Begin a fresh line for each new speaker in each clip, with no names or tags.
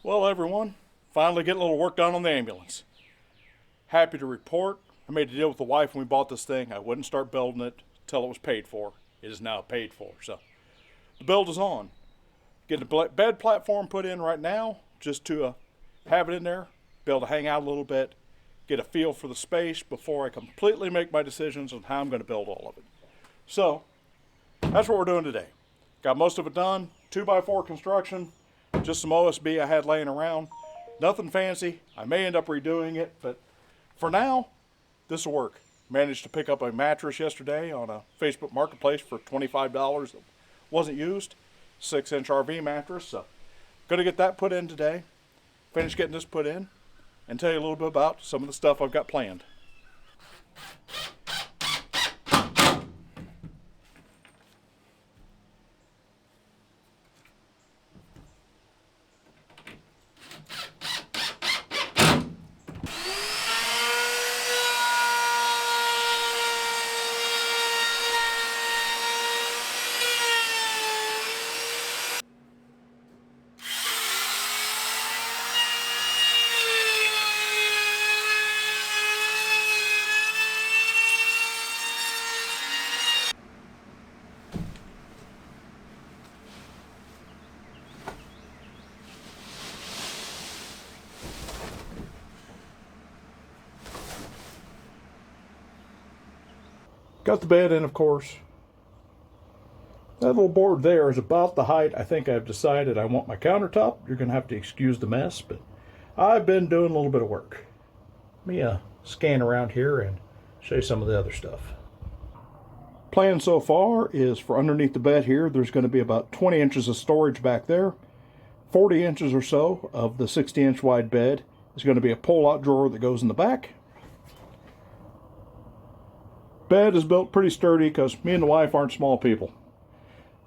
Well, everyone, finally getting a little work done on the ambulance. Happy to report, I made a deal with the wife when we bought this thing. I wouldn't start building it until it was paid for. It is now paid for, so the build is on. Getting the bed platform put in right now, just to have it in there, be able to hang out a little bit, get a feel for the space before I completely make my decisions on how I'm going to build all of it. So, that's what we're doing today. Got most of it done, 2x4 construction, just some OSB I had laying around. Nothing fancy. I may end up redoing it, but for now, this will work. Managed to pick up a mattress yesterday on a Facebook Marketplace for $25 that wasn't used. 6-inch RV mattress, so gonna get that put in today. Finish getting this put in and tell you a little bit about some of the stuff I've got planned. Got the bed in, of course. That little board there is about the height I think I've decided I want my countertop. You're going to have to excuse the mess, but I've been doing a little bit of work. Let me scan around here and show you some of the other stuff. Plan so far is for underneath the bed here, there's going to be about 20 inches of storage back there. 40 inches or so of the 60-inch wide bed is going to be a pull-out drawer that goes in the back. Bed is built pretty sturdy because me and the wife aren't small people.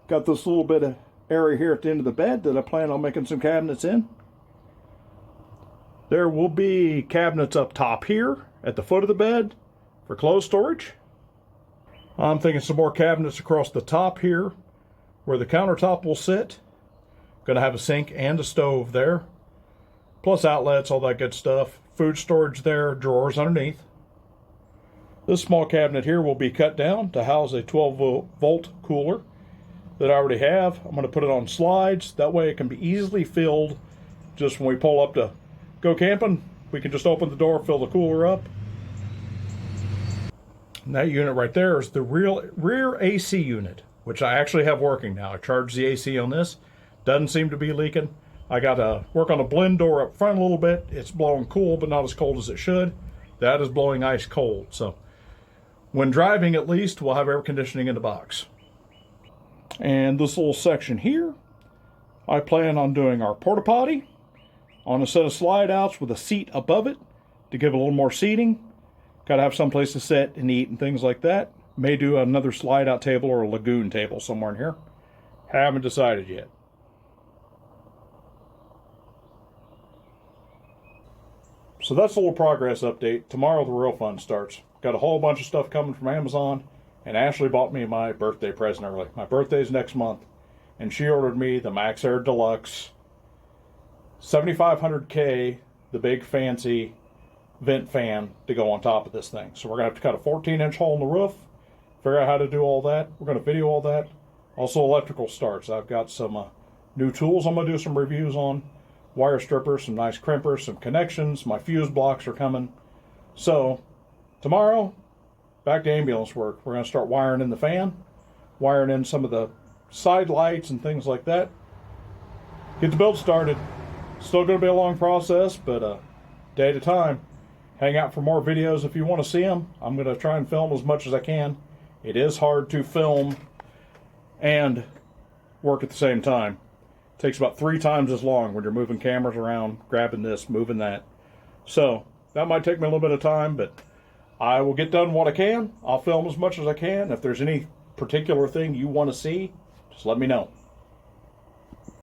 Got this little bit of area here at the end of the bed that I plan on making some cabinets in. There will be cabinets up top here at the foot of the bed for clothes storage. I'm thinking some more cabinets across the top here where the countertop will sit. Going to have a sink and a stove there, plus outlets, all that good stuff. Food storage there, drawers underneath. This small cabinet here will be cut down to house a 12-volt cooler that I already have. I'm going to put it on slides. That way it can be easily filled. Just when we pull up to go camping, we can just open the door, fill the cooler up. And that unit right there is the rear AC unit, which I actually have working now. I charged the AC on this. Doesn't seem to be leaking. I got to work on the blend door up front a little bit. It's blowing cool, but not as cold as it should. That is blowing ice cold. So when driving, at least, we'll have air conditioning in the box. And this little section here, I plan on doing our porta potty on a set of slide outs with a seat above it to give a little more seating. Got to have some place to sit and eat and things like that. May do another slide out table or a lagoon table somewhere in here. Haven't decided yet. So that's a little progress update. Tomorrow the real fun starts. Got a whole bunch of stuff coming from Amazon, and Ashley bought me my birthday present early. My birthday's next month, and she ordered me the Max Air Deluxe 7500K, the big fancy vent fan to go on top of this thing. So we're going to have to cut a 14-inch hole in the roof, figure out how to do all that. We're going to video all that. Also electrical starts. I've got some new tools I'm going to do some reviews on. Wire strippers, some nice crimpers, some connections. My fuse blocks are coming. So tomorrow, back to ambulance work. We're going to start wiring in the fan, wiring in some of the side lights and things like that. Get the build started. Still going to be a long process, but a day at a time. Hang out for more videos if you want to see them. I'm going to try and film as much as I can. It is hard to film and work at the same time. It takes about 3 times as long when you're moving cameras around, grabbing this, moving that. So that might take me a little bit of time, but I will get done what I can. I'll film as much as I can. If there's any particular thing you want to see, just let me know.